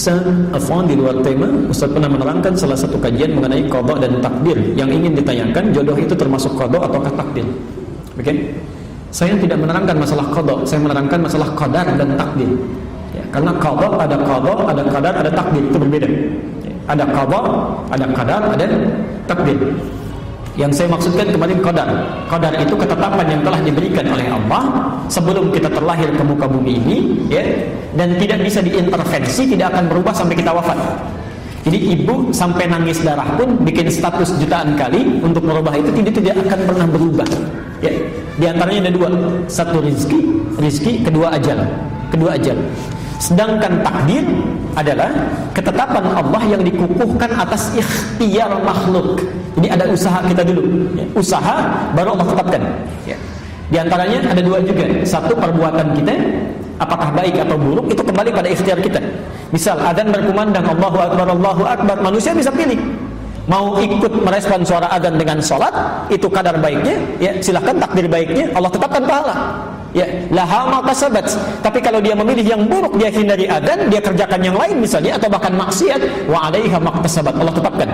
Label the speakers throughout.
Speaker 1: Ustaz Afwan, di luar tema, Ustaz pernah menerangkan salah satu kajian mengenai qada dan takdir. Yang ingin ditanyakan, jodoh itu termasuk qada ataukah takdir? Oke? Saya tidak menerangkan masalah qada, saya menerangkan masalah qadar dan takdir. Ya, karena qada, ada qadar, ada takdir, itu berbeda. Ya, ada qada, ada qadar, ada takdir. Yang saya maksudkan kemarin qadar. Qadar itu ketetapan yang telah diberikan oleh Allah sebelum kita terlahir ke muka bumi ini, ya, dan tidak bisa diintervensi, tidak akan berubah sampai kita wafat. Jadi ibu sampai nangis darah pun bikin status jutaan kali untuk merubah itu tidak akan pernah berubah. Ya, di antaranya ada dua, satu rizki, kedua ajal. Sedangkan takdir adalah ketetapan Allah yang dikukuhkan atas ikhtiar makhluk. Jadi ada usaha kita dulu, ya. Usaha baru Allah tetapkan. Ya. Di antaranya ada dua juga. Satu, perbuatan kita, apakah baik atau buruk, itu kembali pada ikhtiar kita. Misal adzan berkumandang Allahu Akbar, manusia bisa pilih. Mau ikut merespon suara adzan dengan sholat, itu kadar baiknya, ya silahkan, takdir baiknya Allah tetapkan pahala. Ya, laha ma kasabat. Tapi kalau dia memilih yang buruk, dia hindari adzan, dia kerjakan yang lain misalnya, atau bahkan maksiat, wa 'alaiha maktasabat, Allah tetapkan.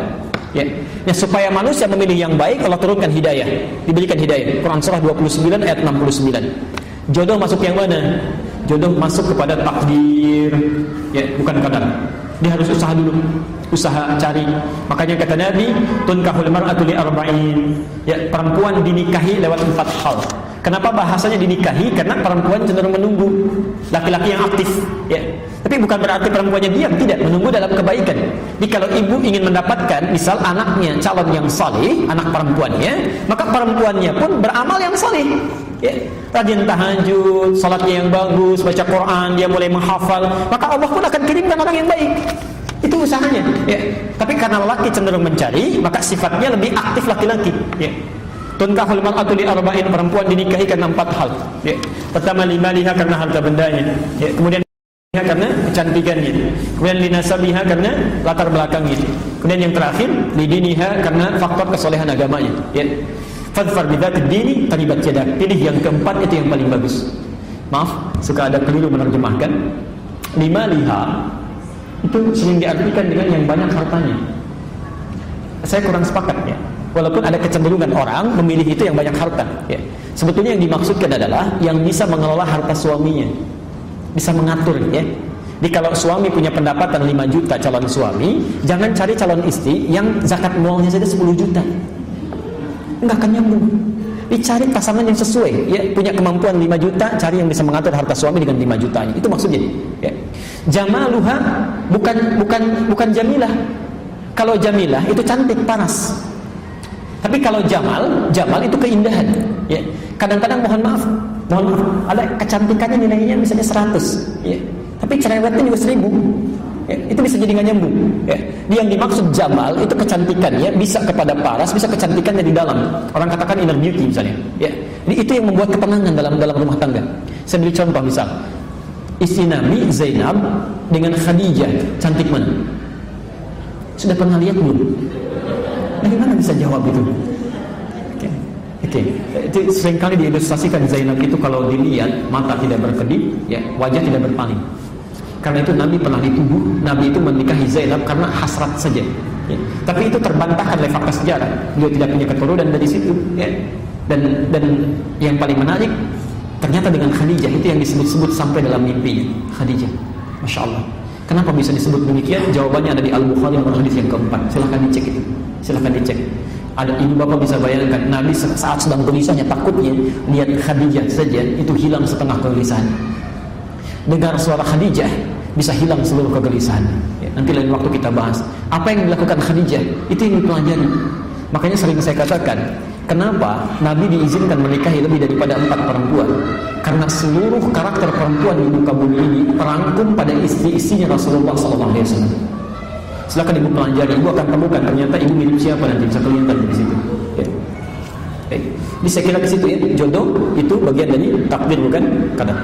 Speaker 1: Ya, supaya manusia memilih yang baik, Allah turunkan hidayah, diberikan hidayah. Quran surah 29 ayat 69. Jodoh masuk yang mana? Jodoh masuk kepada takdir, ya, bukan qadar. Dia harus usaha dulu, usaha cari. Makanya kata Nabi, tunkahul mar'atu li arba'in. Ya, perempuan dinikahi lewat 4 hal. Kenapa bahasanya dinikahi? Karena perempuan cenderung menunggu laki-laki yang aktif, ya. Tapi bukan berarti perempuannya diam, tidak, menunggu dalam kebaikan. Jadi kalau ibu ingin mendapatkan misal anaknya calon yang saleh, anak perempuannya, maka perempuannya pun beramal yang saleh. Ya, rajin tahajud, salatnya yang bagus, baca Quran, dia mulai menghafal, maka Allah pun akan kirimkan orang yang baik. Itu usahanya, ya. Tapi karena laki cenderung mencari, maka sifatnya lebih aktif laki-laki, ya. Tunkahul mar'atu li arba'in, perempuan dinikahi karena 4 hal. Ya. Pertama, limaliha, karena harta bendanya. Ya. Kemudian karena kecantikannya. Kemudian linasabiha, karena latar belakangnya. Kemudian yang terakhir, lidiniha, karena faktor kesolehan agamanya. Ya. Fadfar bidzatid dini taribat yadak. Pilih yang keempat, itu yang paling bagus. Maaf, suka ada keliru menerjemahkan. Limaliha itu sering diartikan dengan yang banyak hartanya. Saya kurang sepakat, ya. Walaupun ada kecenderungan orang memilih itu yang banyak harta, ya. Sebetulnya yang dimaksudkan adalah yang bisa mengelola harta suaminya, bisa mengatur, ya. Jadi kalau suami punya pendapatan 5 juta calon suami, jangan cari calon istri yang zakat mualnya saja 10 juta. Enggak akan nyambung. Dicari pasangan yang sesuai, ya, punya kemampuan 5 juta, cari yang bisa mengatur harta suami dengan 5 jutanya. Itu maksudnya, ya. Jamaluha bukan jamilah. Kalau jamilah itu cantik, paras. Tapi kalau jamal itu keindahan, ya. Kadang-kadang mohon maaf, ada kecantikannya nilainya misalnya 100, ya. Tapi cerewetnya juga 1000. Ya, itu bisa jadi nggak nyambung, ya. Yang dimaksud jamal itu kecantikannya bisa kepada paras, bisa kecantikannya di dalam. Orang katakan inner beauty misalnya, ya. Jadi itu yang membuat ketenangan dalam rumah tangga. Saya beri contoh, misal istri Nabi Zainab dengan Khadijah, cantik mana? Sudah pernah lihat belum? Bagaimana bisa jawab itu? Oke. Itu seringkali diilustrasikan Zainab itu kalau dilihat mata tidak berkedip, ya, wajah tidak berpaling. Karena itu Nabi pernah dituduh, Nabi itu menikahi Zainab karena hasrat saja, ya. Tapi itu terbantahkan oleh fakta sejarah. Beliau tidak punya keturunan dari situ, ya. Dan yang paling menarik, ternyata dengan Khadijah itu yang disebut-sebut sampai dalam mimpinya. Khadijah, Masya Allah. Kenapa bisa disebut demikian? Jawabannya ada di Al-Bukhari nomor hadis yang keempat. Silahkan dicek itu. Silahkan dicek. Ada ibu bapak bisa bayangkan, Nabi saat sedang gelisahnya, takutnya lihat Khadijah saja itu hilang setengah kegelisahannya. Dengar suara Khadijah bisa hilang seluruh kegelisahannya, ya. Nanti lain waktu kita bahas apa yang dilakukan Khadijah, itu yang dipelajari. Makanya sering saya katakan, kenapa Nabi diizinkan menikahi lebih daripada 4 perempuan? Karena seluruh karakter perempuan di muka bumi ini terangkum pada istri-istrinya Rasulullah SAW. Silakan ibu pelajari, ibu akan temukan ternyata ibu mirip siapa nanti, bisa kelihatan di situ. Ya. Jadi saya kira di situ, ya, jodoh itu bagian dari takdir, bukan qadar.